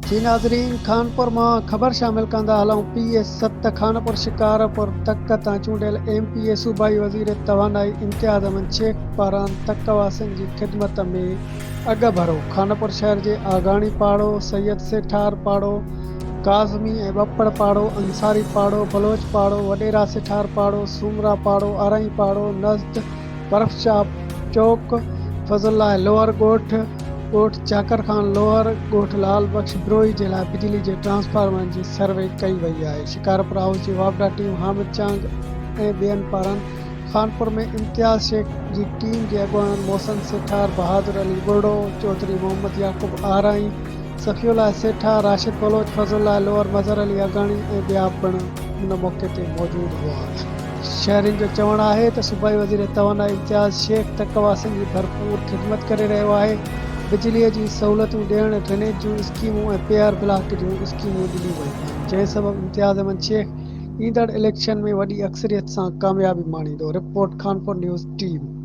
जी नाज़रीन, खानपुर मां ख़बर शामिल कंदा हलूं। PS7 खानपुर शिकारपुर तक तां चूंडियल MPA सूबाई वज़ीर तवानाई इम्तियाज़ अहमद शेख पारां तक वासियुनि जी ख़िदमत में अॻु भरो। खानपुर शहर जे आगाणी पाड़ो, सैयद सेठार पाड़ो, काज़मी ऐं ॿपड़ पाड़ो, अंसारी पाड़ो, बलोच पाड़ो, वॾेरा सेठार पाड़ो, सूमरा पाड़ो, आरई पाड़ो, नज़द, बर्फ़शाह चौक, फज़ुल्लाह लोअर ॻोठ चाकर खान लोअर ॻोठ लाल बख्श बिरोही जे लाइ बिजली जे ट्रांसफार्मरनि जी सर्वे कई वई आहे। शिकारपुर हाउस जी वापडा टीम हामिद चांग ऐं ॿियनि पारां खानपुर में इम्तियाज़ शेख जी टीम जे अॻुवान मोहसिन सेठार, बहादुर अली बुर्डो, चौधरी मोहम्मद याक़ूब आरई, सफ़ीउल्लाह सेठार, राशिद बलोच, फज़ुल्लाह लोअर, मज़हर अली अगाणी ऐं ॿिया पिणु उन मौक़े ते मौजूदु हुआ। शहरियुनि जो चवणु आहे त सूबाई वज़ीर तवानाई इम्तियाज़ शेख तकवासियुनि जी भरपूर ख़िदमत करे रहियो आहे। बिजलीअ जी सहूलियतूं ॾियणु, ड्रेनेज जूं स्कीमूं ऐं पेयर ब्लॉक जूं स्कीमूं ॾिनियूं वयूं आहिनि, जंहिं सबबु इम्तियाज़ अहमद शेख ईंदड़ इलेक्शन में वॾी अक्सरियत सां कामयाबी माणींदो। Report Khanpur news team.